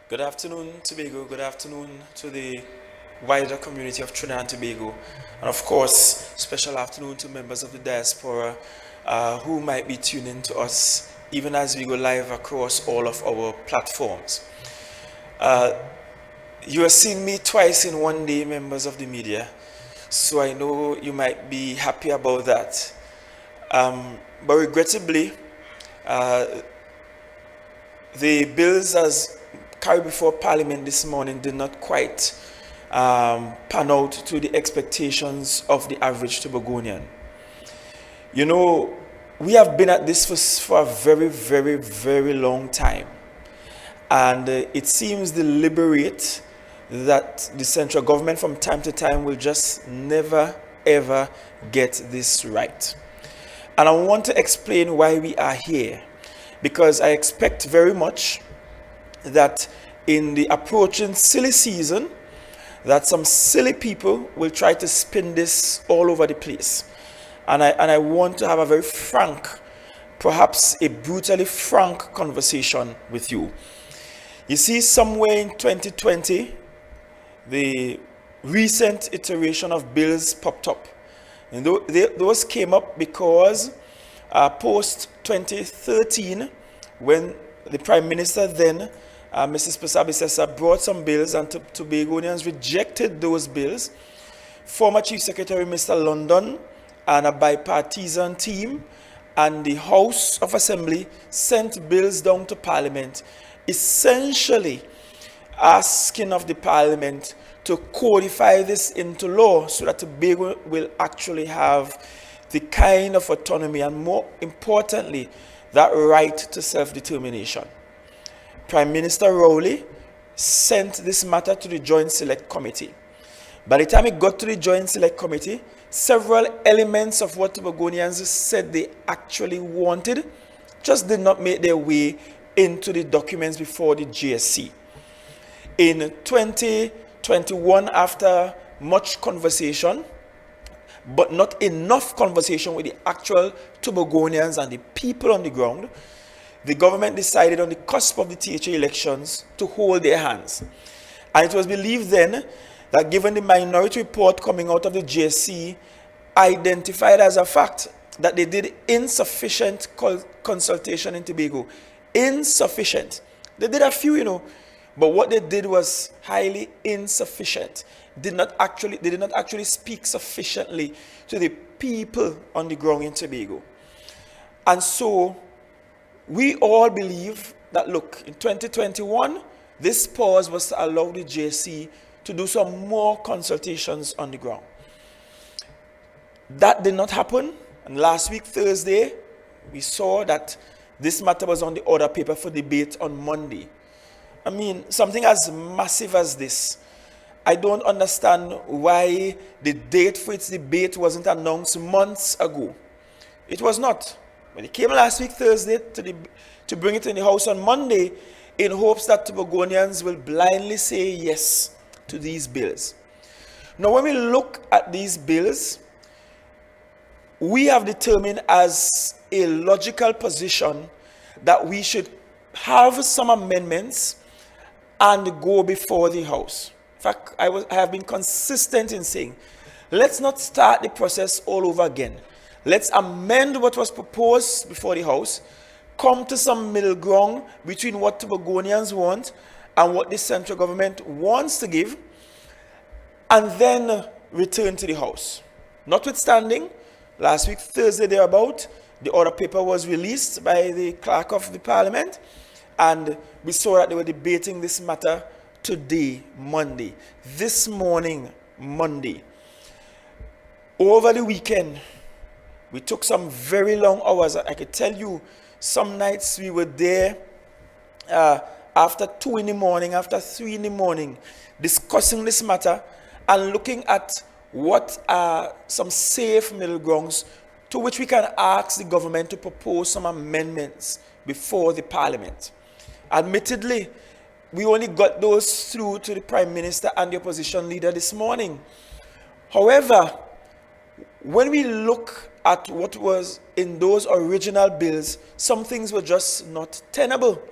Good afternoon, Tobago. Good afternoon to the wider community of Trinidad and Tobago. And of course, special afternoon to members of the diaspora who might be tuning to us even as we go live across all of our platforms. You are seeing me twice in one day, members of the media, so I know you might be happy about that. But regrettably, uh, the bills as carried before Parliament this morning did not quite pan out to the expectations of the average Tobagonian. You know, we have been at this for a very, very, very long time. And it seems deliberate that the central government from time to time will just never, ever get this right. And I want to explain why we are here, because I expect very much that in the approaching silly season, that some silly people will try to spin this all over the place. And I want to have a very frank, perhaps a brutally frank conversation with you. You see, somewhere in 2020, the recent iteration of bills popped up. And those came up because post 2013, when the Prime Minister then, Mrs. Pesabisesa, brought some bills and Tobagonians rejected those bills, former Chief Secretary Mr. London and a bipartisan team and the House of Assembly sent bills down to Parliament, essentially asking of the Parliament to codify this into law so that Tobago will actually have the kind of autonomy and, more importantly, that right to self-determination. Prime Minister Rowley sent this matter to the Joint Select Committee. By the time it got to the Joint Select Committee, several elements of what Tobagonians said they actually wanted just did not make their way into the documents before the GSC. In 2021, after much conversation, but not enough conversation with the actual Tobagonians and the people on the ground, the government decided on the cusp of the THA elections to hold their hands. And it was believed then that given the minority report coming out of the GSC identified as a fact that they did insufficient consultation in Tobago. Insufficient. They did a few, but what they did was highly insufficient. They did not actually speak sufficiently to the people on the ground in Tobago. And so we all believe that, look, in 2021, this pause was to allow the JC to do some more consultations on the ground. That did not happen. And last week, Thursday, we saw that this matter was on the order paper for debate on Monday. I mean, something as massive as this, I don't understand why the date for its debate wasn't announced months ago. It was not. When it came last week, Thursday, to bring it in the House on Monday, in hopes that Tobagonians will blindly say yes to these bills. Now, when we look at these bills, we have determined as a logical position that we should have some amendments and go before the House. In fact, I have been consistent in saying, let's not start the process all over again. Let's amend what was proposed before the House, come to some middle ground between what Tobagonians want and what the central government wants to give, and then return to the House. Notwithstanding, last week, Thursday thereabout, the order paper was released by the clerk of the Parliament, and we saw that they were debating this matter today, Monday. This morning, Monday. Over the weekend, we took some very long hours. I could tell you, some nights we were there after 2 in the morning, after 3 in the morning, discussing this matter and looking at what are some safe middle grounds to which we can ask the government to propose some amendments before the Parliament. Admittedly, we only got those through to the Prime Minister and the opposition leader this morning. However, when we look at what was in those original bills, some things were just not tenable.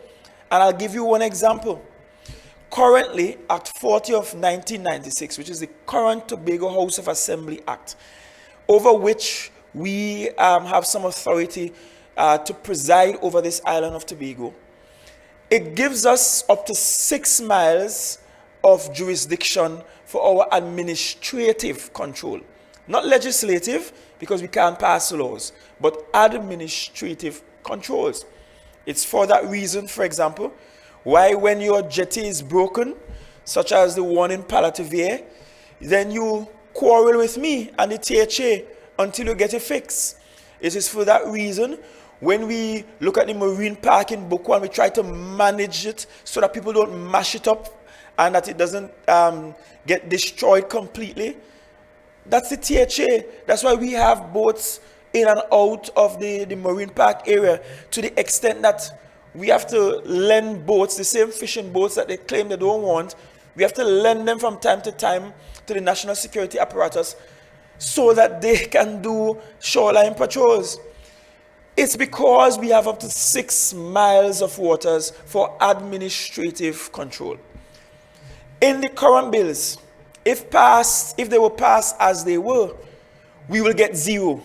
And I'll give you one example. currently Act 40 of 1996, which is the current Tobago House of Assembly Act, over which we have some authority to preside over this island of Tobago. It gives us up to 6 miles of jurisdiction for our administrative control. Not legislative, because we can't pass laws, but administrative controls. It's for that reason, for example, why when your jetty is broken, such as the one in Palatavere, then you quarrel with me and the THA until you get it fixed. It is for that reason when we look at the marine park in Bokwan, we try to manage it so that people don't mash it up and that it doesn't get destroyed completely. That's the THA. That's why we have boats in and out of the marine park area, to the extent that we have to lend boats, the same fishing boats that they claim they don't want. We have to lend them from time to time to the national security apparatus so that they can do shoreline patrols. It's because we have up to 6 miles of waters for administrative control. In the current bills, if they were passed as they were, we will get 0.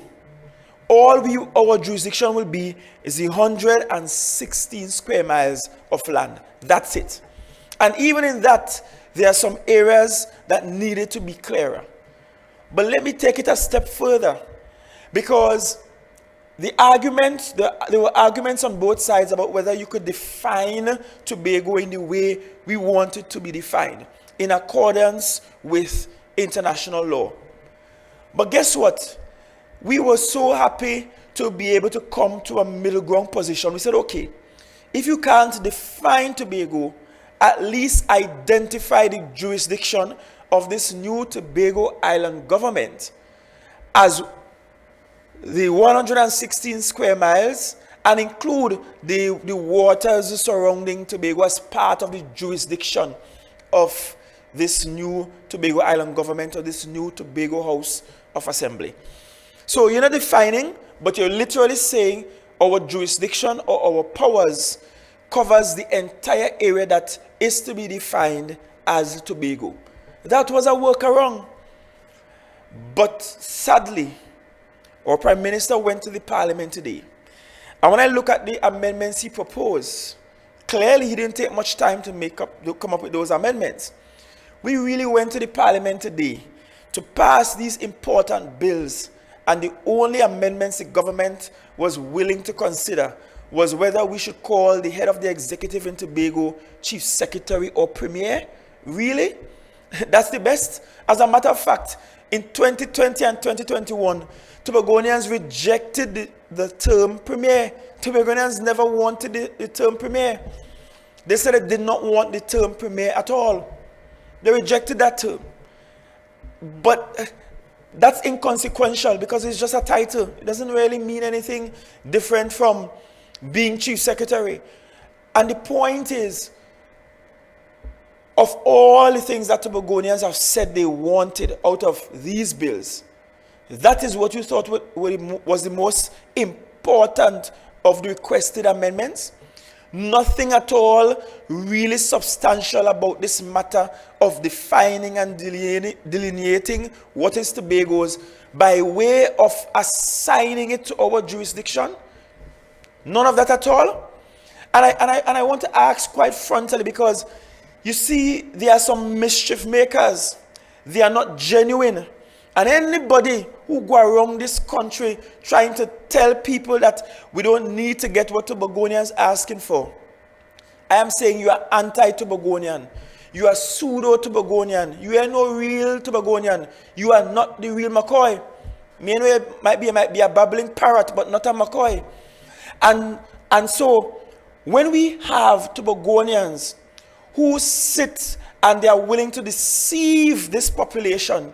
All our jurisdiction will be is the 116 square miles of land. That's it. And even in that, there are some areas that needed to be clearer. But let me take it a step further, because there were arguments on both sides about whether you could define Tobago in the way we want it to be defined, in accordance with international law. But guess what? We were so happy to be able to come to a middle ground position. We said, okay, if you can't define Tobago, at least identify the jurisdiction of this new Tobago Island government as the 116 square miles, and include the waters surrounding Tobago as part of the jurisdiction of this new Tobago Island government, or this new Tobago House of Assembly. So you're not defining, but you're literally saying our jurisdiction or our powers covers the entire area that is to be defined as Tobago. That was a workaround. But sadly, our Prime Minister went to the Parliament today. And when I look at the amendments he proposed, clearly he didn't take much time to come up with those amendments. We really went to the Parliament today to pass these important bills, and the only amendments the government was willing to consider was whether we should call the head of the executive in Tobago Chief Secretary or Premier. Really? That's the best? As a matter of fact, in 2020 and 2021, Tobagonians rejected the term Premier. Tobagonians never wanted the term Premier. They said they did not want the term Premier at all. They rejected that term. But that's inconsequential, because it's just a title. It doesn't really mean anything different from being Chief Secretary. And the point is, of all the things that Tobagonians have said they wanted out of these bills, that is what you thought was the most important of the requested amendments. Nothing at all really substantial about this matter of defining and delineating what is Tobago's by way of assigning it to our jurisdiction. None of that at all. And I want to ask quite frontally, because you see, there are some mischief makers. They are not genuine. And anybody who go around this country trying to tell people that we don't need to get what Tobagonians are asking for, I am saying you are anti-Tobagonian. You are pseudo-Tobagonian. You are no real Tobagonian. You are not the real McCoy. It might be a babbling parrot, but not a McCoy. And so, when we have Tobagonians who sit and they are willing to deceive this population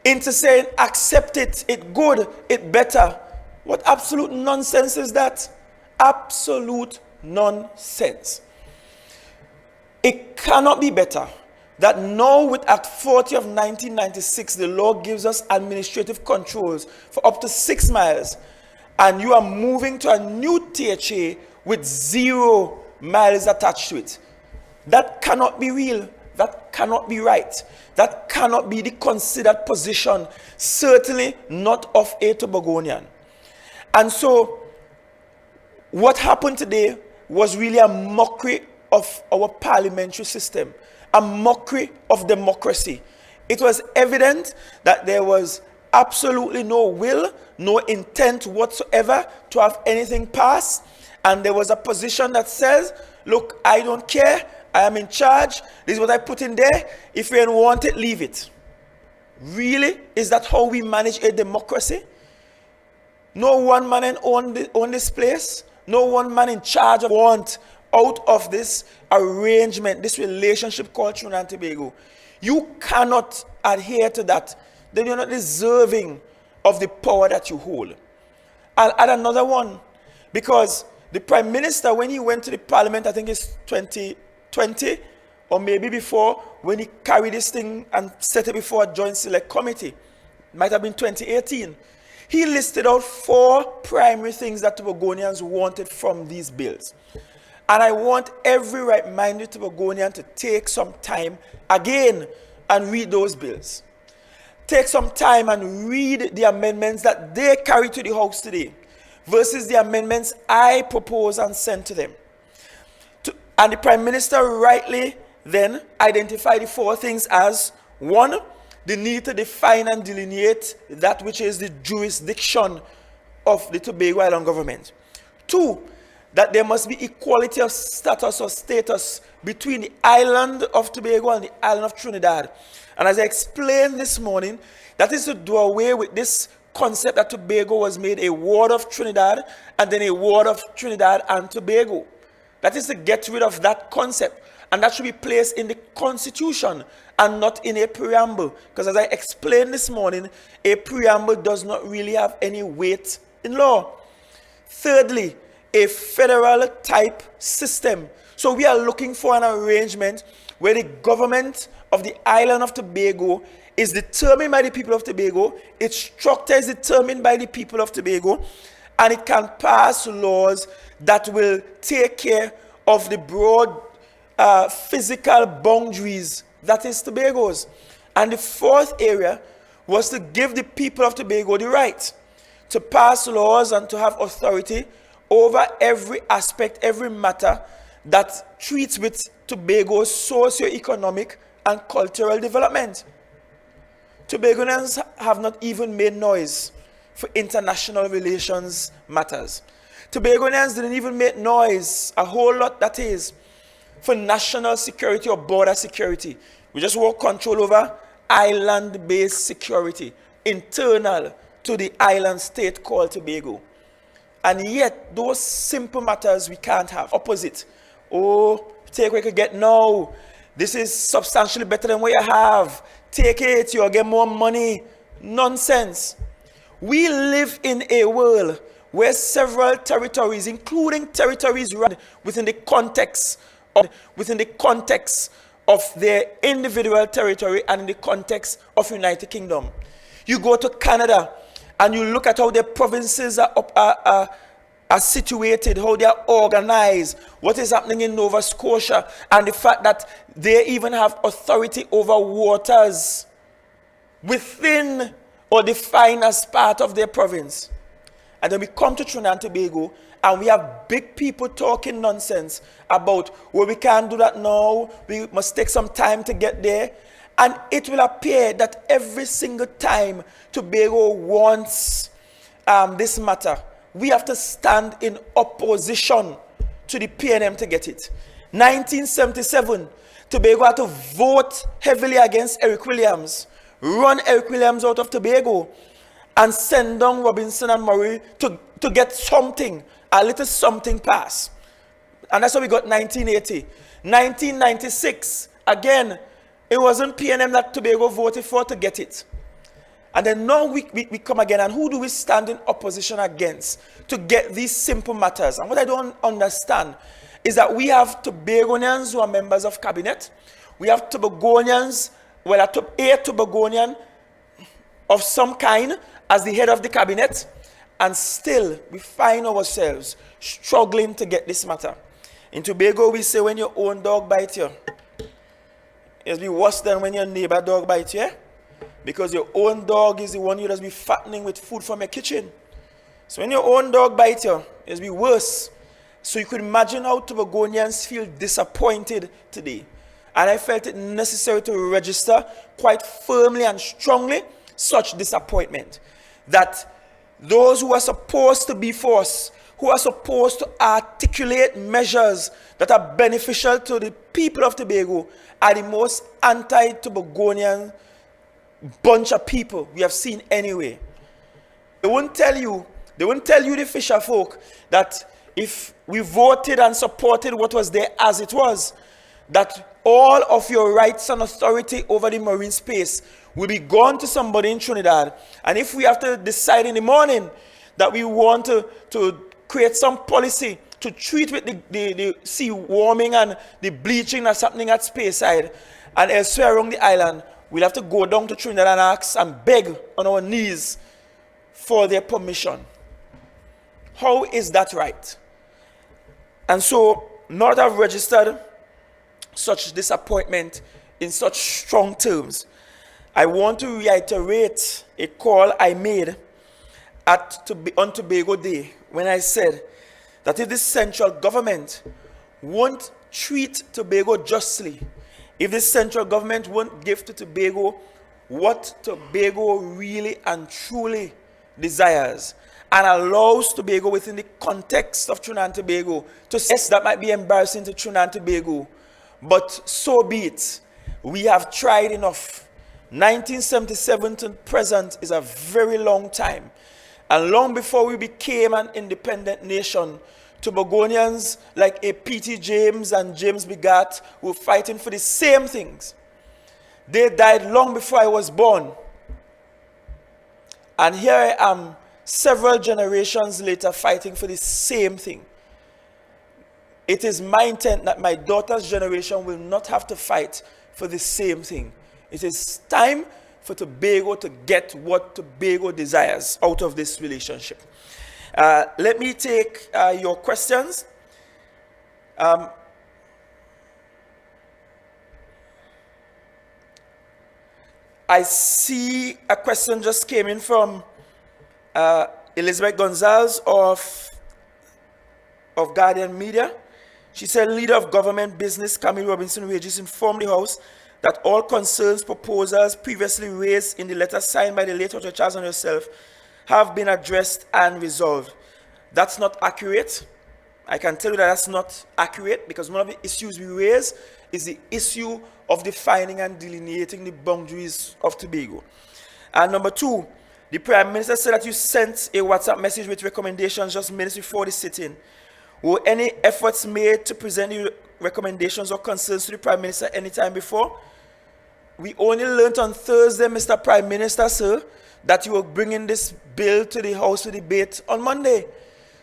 into saying, accept it, it good, it better. What absolute nonsense is that? Absolute nonsense. It cannot be better that now with Act 40 of 1996, the law gives us administrative controls for up to 6 miles, and you are moving to a new THA with 0 miles attached to it. That cannot be real. That cannot be right. That cannot be the considered position, certainly not of a Tobagonian. And so, what happened today was really a mockery of our parliamentary system, a mockery of democracy. It was evident that there was absolutely no will, no intent whatsoever to have anything pass. And there was a position that says, look, I don't care, I am in charge, this is what I put in there, if you don't want it, leave it. Really? Is that how we manage a democracy? No one man own this place, no one man in charge of want out of this arrangement, this relationship called Trinidad and Tobago. You cannot adhere to that. Then you're not deserving of the power that you hold. I'll add another one, because the Prime Minister, when he went to the Parliament, I think it's 2020, or maybe before, when he carried this thing and set it before a joint select committee, it might have been 2018, he listed out 4 primary things that Tobagonians wanted from these bills. And I want every right-minded Tobagonian to take some time again and read those bills. Take some time and read the amendments that they carry to the House today versus the amendments I propose and send to them. And the Prime Minister rightly then identified the 4 things as: 1, the need to define and delineate that which is the jurisdiction of the Tobago Island government. 2, that there must be equality of status or status between the island of Tobago and the island of Trinidad. And as I explained this morning, that is to do away with this concept that Tobago was made a ward of Trinidad and then a ward of Trinidad and Tobago. That is to get rid of that concept. And that should be placed in the Constitution and not in a preamble. Because as I explained this morning, a preamble does not really have any weight in law. Thirdly, a federal type system. So we are looking for an arrangement where the government of the island of Tobago is determined by the people of Tobago, its structure is determined by the people of Tobago, and it can pass laws that will take care of the broad physical boundaries that is Tobago's. And the 4th area was to give the people of Tobago the right to pass laws and to have authority over every aspect, every matter that treats with Tobago's socio-economic and cultural development. Tobagonians have not even made noise for international relations matters. Tobagonians didn't even make noise, a whole lot that is, for national security or border security. We just want control over island-based security, internal to the island state called Tobago. And yet, those simple matters we can't have. Opposite. Oh, take what you get now. This is substantially better than what you have. Take it, you'll get more money. Nonsense. We live in a world where several territories, including territories run within the context of their individual territory and in the context of United Kingdom. You go to Canada and you look at how their provinces are situated, how they are organized, what is happening in Nova Scotia, and the fact that they even have authority over waters within or defined as part of their province. And then we come to Trinidad and Tobago and we have big people talking nonsense about, well, we can't do that now, we must take some time to get there. And it will appear that every single time Tobago wants this matter, we have to stand in opposition to the PNM to get it. 1977, Tobago had to vote heavily against Eric Williams, run Eric Williams out of Tobago, and send down Robinson and Murray to get something, a little something passed. And that's how we got 1980. 1996, again, it wasn't PNM that Tobago voted for to get it. And then now we come again, and who do we stand in opposition against to get these simple matters? And what I don't understand is that we have Tobagonians who are members of cabinet. We have Tobagonians, well, a Tobagonian of some kind as the head of the cabinet, and still we find ourselves struggling to get this matter. In Tobago, we say when your own dog bites you, it'll be worse than when your neighbor dog bites you. Because your own dog is the one you just be fattening with food from your kitchen. So when your own dog bites you, it'll be worse. So you could imagine how Tobagonians feel disappointed today. And I felt it necessary to register quite firmly and strongly such disappointment. That those who are supposed to be for us, who are supposed to articulate measures that are beneficial to the people of Tobago, are the most anti-Tobagonian bunch of people we have seen anyway. They won't tell you, the fisher folk, that if we voted and supported what was there as it was, that all of your rights and authority over the marine space will be gone to somebody in Trinidad. And if we have to decide in the morning that we want to create some policy to treat with the sea warming and the bleaching that's happening at Speyside and elsewhere around the island, we'll have to go down to Trinidad and ask and beg on our knees for their permission. How is that right? And so, now that I've registered such disappointment in such strong terms, I want to reiterate a call I made on Tobago Day when I said that if the central government won't treat Tobago justly, if the central government won't give to Tobago what Tobago really and truly desires, and allows Tobago within the context of Trinidad and Tobago to say, yes, that might be embarrassing to Trinidad and Tobago, but so be it. We have tried enough. 1977 to present is a very long time. And long before we became an independent nation, Tobagonians like A. P.T. James and James Bigat were fighting for the same things. They died long before I was born. And here I am, several generations later, fighting for the same thing. It is my intent that my daughter's generation will not have to fight for the same thing. It is time for Tobago to get what Tobago desires out of this relationship. Let me take your questions. I see a question just came in from Elizabeth Gonzalez of Guardian Media. She said, leader of government business Camille Robinson Wages informed the House that all concerns, proposals previously raised in the letter signed by the late Dr. Charles and yourself have been addressed and resolved. That's not accurate. I can tell you that that's not accurate, because one of the issues we raise is the issue of defining and delineating the boundaries of Tobago. And number two, the Prime Minister said that you sent a WhatsApp message with recommendations just minutes before the sit-in. Were any efforts made to present the recommendations or concerns to the Prime Minister any time before? We only learned on Thursday, Mr. Prime Minister, sir, that you were bringing this bill to the House for debate on Monday.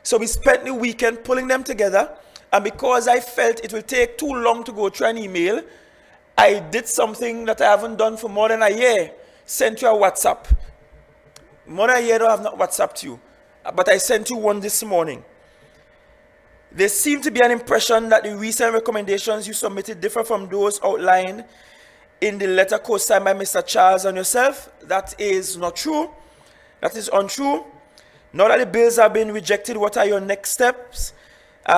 So we spent the weekend pulling them together, and because I felt it will take too long to go through an email, I did something that I haven't done for more than a year. Sent you a WhatsApp. More than a year I have not WhatsApped you, but I sent you one this morning. There seemed to be an impression that the recent recommendations you submitted differ from those outlined in the letter co-signed by Mr. Charles and yourself. That is not true. That is untrue. Now that the bills have been rejected, what are your next steps?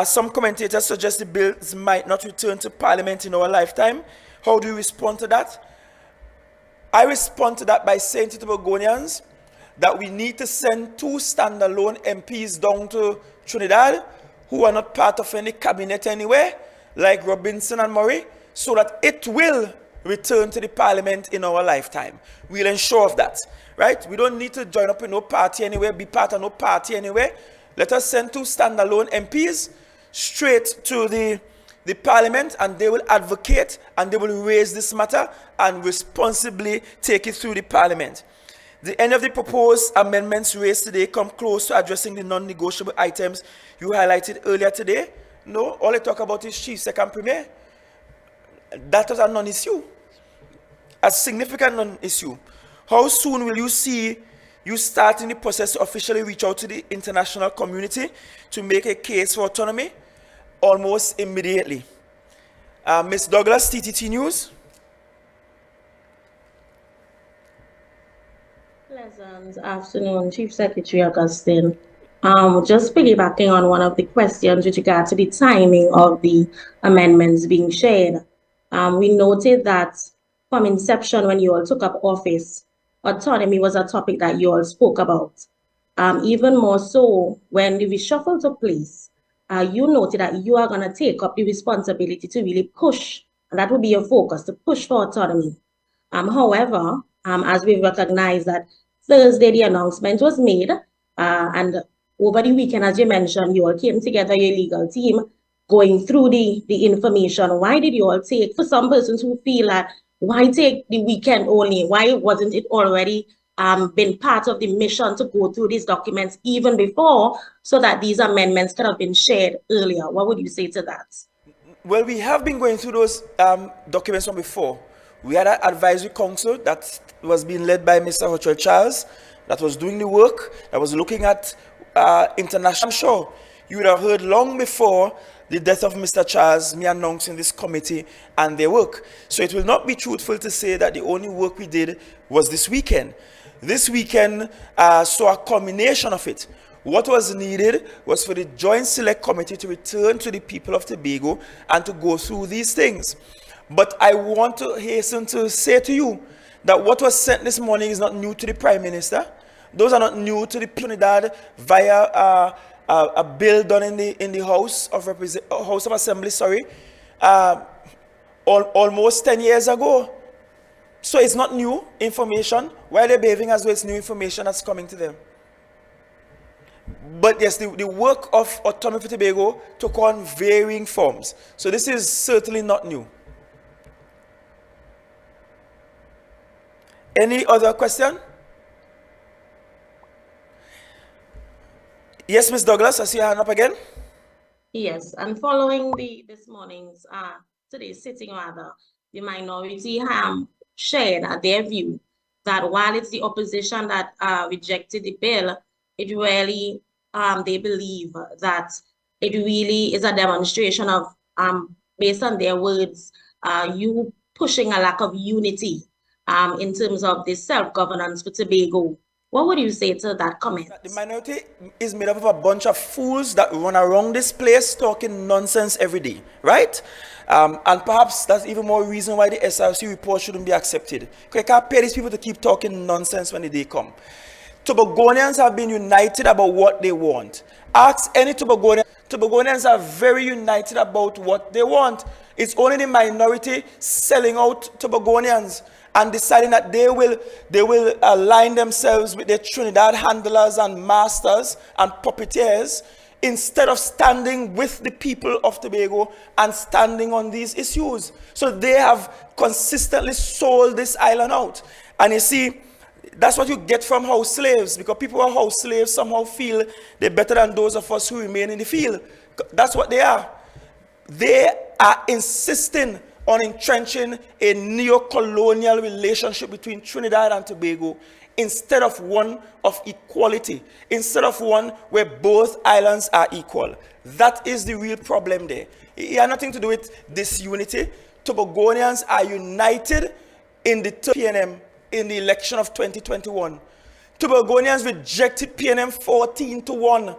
Some commentators suggest the bills might not return to Parliament in our lifetime. How do you respond to that? I respond to that by saying to Tobagonians that we need to send 2 standalone MPs down to Trinidad who are not part of any cabinet anywhere, like Robinson and Murray, so that it will return to the Parliament in our lifetime. We'll ensure of that, right? We don't need to join up with no party anywhere, be part of no party anywhere. Let us send 2 standalone MPs straight to the Parliament, and they will advocate and they will raise this matter and responsibly take it through the Parliament. The end of the proposed amendments raised today come close to addressing the non-negotiable items you highlighted earlier today. No, all they talk about is chief, second premier. That was a non-issue, a significant non-issue. How soon will you see you starting the process to officially reach out to the international community to make a case for autonomy? almost immediately. Ms. Douglas, TTT News. Pleasant afternoon, Chief Secretary Augustine. Just piggybacking on one of the questions with regard to the timing of the amendments being shared. We noted that from inception, when you all took up office, autonomy was a topic that you all spoke about. Even more so, when the reshuffle took place, you noted that you are going to take up the responsibility to really push, and that will be your focus, to push for autonomy. However, as we recognize that Thursday the announcement was made, and over the weekend, as you mentioned, you all came together, your legal team, going through the information. Why did you all take, for some persons who feel that, why take the weekend only? Why wasn't it already been part of the mission to go through these documents even before, so that these amendments could have been shared earlier? What would you say to that? Well, we have been going through those documents from before. We had an advisory council that was being led by Mr. Hochul Charles, that was doing the work, that was looking at international. I'm sure you would have heard long before the death of Mr. Charles, me announcing this committee and their work. So it will not be truthful to say that the only work we did was this weekend. This weekend saw a culmination of it. What was needed was for the Joint Select Committee to return to the people of Tobago and to go through these things. But I want to hasten to say to you that what was sent this morning is not new to the Prime Minister. Those are not new to the Trinidad via a bill done in the House of Assembly, almost 10 years ago. So it's not new information. Why are they behaving as though it's new information that's coming to them? But yes, the work of Autonomy for Tobago took on varying forms. So this is certainly not new. Any other question? Yes, Ms. Douglas, I see your hand up again. Yes, and following this morning's today's sitting rather, the minority shared their view that while it's the opposition that rejected the bill, it really they believe that it really is a demonstration of based on their words, you pushing a lack of unity in terms of the self-governance for Tobago. What would you say to that comment? The minority is made up of a bunch of fools that run around this place talking nonsense every day, right? And perhaps that's even more reason why the SRC report shouldn't be accepted. Because I can't pay these people to keep talking nonsense when the day come. Tobagonians have been united about what they want. Ask any Tobagonian. Tobagonians are very united about what they want. It's only the minority selling out Tobagonians and deciding that they will align themselves with their Trinidad handlers and masters and puppeteers instead of standing with the people of Tobago and standing on these issues. So they have consistently sold this island out. And you see, that's what you get from house slaves, because people who are house slaves somehow feel they're better than those of us who remain in the field. That's what they are. They are insisting on entrenching a neo-colonial relationship between Trinidad and Tobago instead of one of equality, instead of one where both islands are equal. That is the real problem there. It has nothing to do with disunity. Tobagonians are united in the PNM in the election of 2021. Tobagonians rejected PNM 14-1.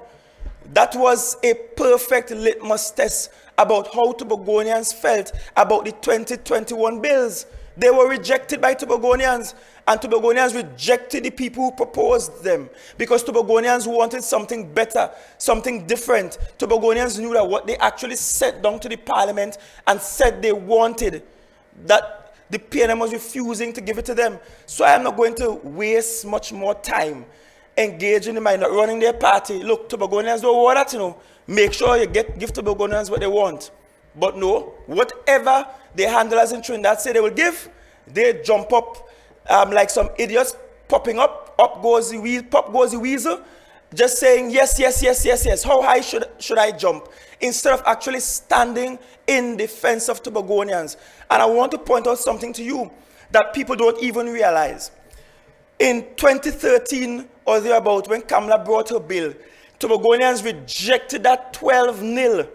That was a perfect litmus test about how Tobagonians felt about the 2021 bills. They were rejected by Tobagonians, and Tobagonians rejected the people who proposed them because Tobagonians wanted something better, something different. Tobagonians knew that what they actually sent down to the parliament and said they wanted, that the PNM was refusing to give it to them. So I am not going to waste much more time engaging in running their party. Look, Tobagonians don't want that, you know. Make sure you give Tobagonians what they want. But no, whatever the handlers in Trinidad say they will give, they jump up like some idiots popping up. Up goes the weasel, just saying yes, yes, yes, yes, yes. How high should I jump? Instead of actually standing in defense of Tobagonians. And I want to point out something to you that people don't even realize. In 2013 or thereabout, when Kamala brought her bill, Tobagonians rejected that 12-0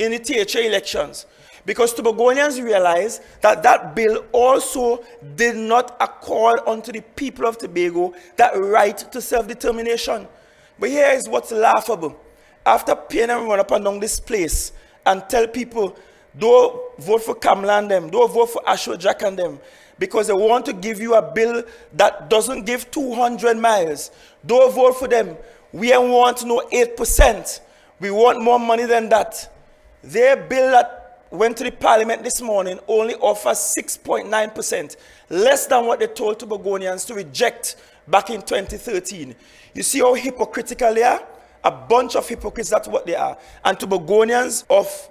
in the THA elections, because Tobagonians realized that that bill also did not accord unto the people of Tobago that right to self-determination. But here is what's laughable. After paying and run up and down this place and tell people, don't vote for Kamala and them, don't vote for Ashwa Jack and them, because they want to give you a bill that doesn't give 200 miles. Don't vote for them. We don't want no 8%. We want more money than that. Their bill that went to the parliament this morning only offers 6.9%, less than what they told Tobagonians to reject back in 2013. You see how hypocritical they are? A bunch of hypocrites, that's what they are. And Tobagonians of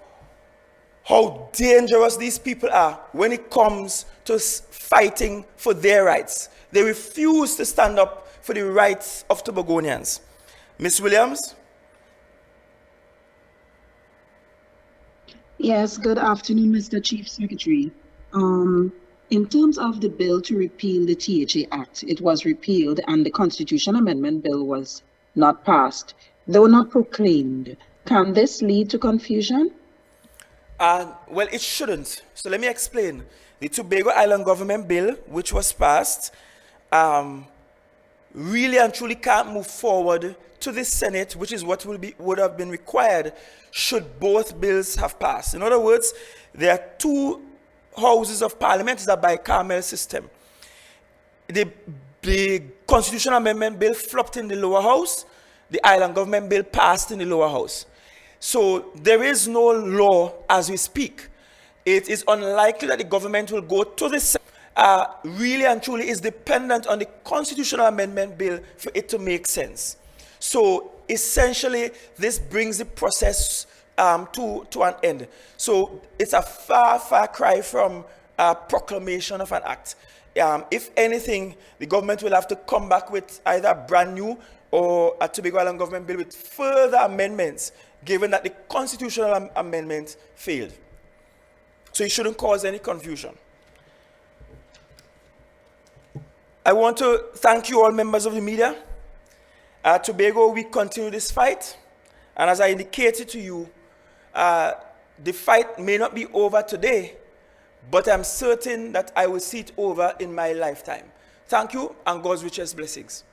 how dangerous these people are when it comes to fighting for their rights. They refuse to stand up for the rights of Tobagonians. Ms. Williams? Yes, good afternoon, Mr. Chief Secretary. In terms of the bill to repeal the THA Act, it was repealed and the Constitution Amendment Bill was not passed. They were not proclaimed. Can this lead to confusion? Well, it shouldn't. So let me explain. The Tobago Island Government Bill, which was passed, really and truly can't move forward to the Senate, which is what would have been required should both bills have passed. In other words, there are two houses of parliament. It's a bicameral system. The Constitutional Amendment Bill flopped in the lower house. The Island Government Bill passed in the lower house. So there is no law as we speak. It is unlikely that the government will go to the Senate. Really and truly is dependent on the Constitutional Amendment Bill for it to make sense. So essentially, this brings the process to an end. So it's a far cry from a proclamation of an act. If anything, the government will have to come back with either a brand new or a Tobago Island Government Bill with further amendments, given that the Constitutional Amendment failed. So it shouldn't cause any confusion. I want to thank you all members of the media. At Tobago, we continue this fight. And as I indicated to you, the fight may not be over today, but I'm certain that I will see it over in my lifetime. Thank you, and God's richest blessings.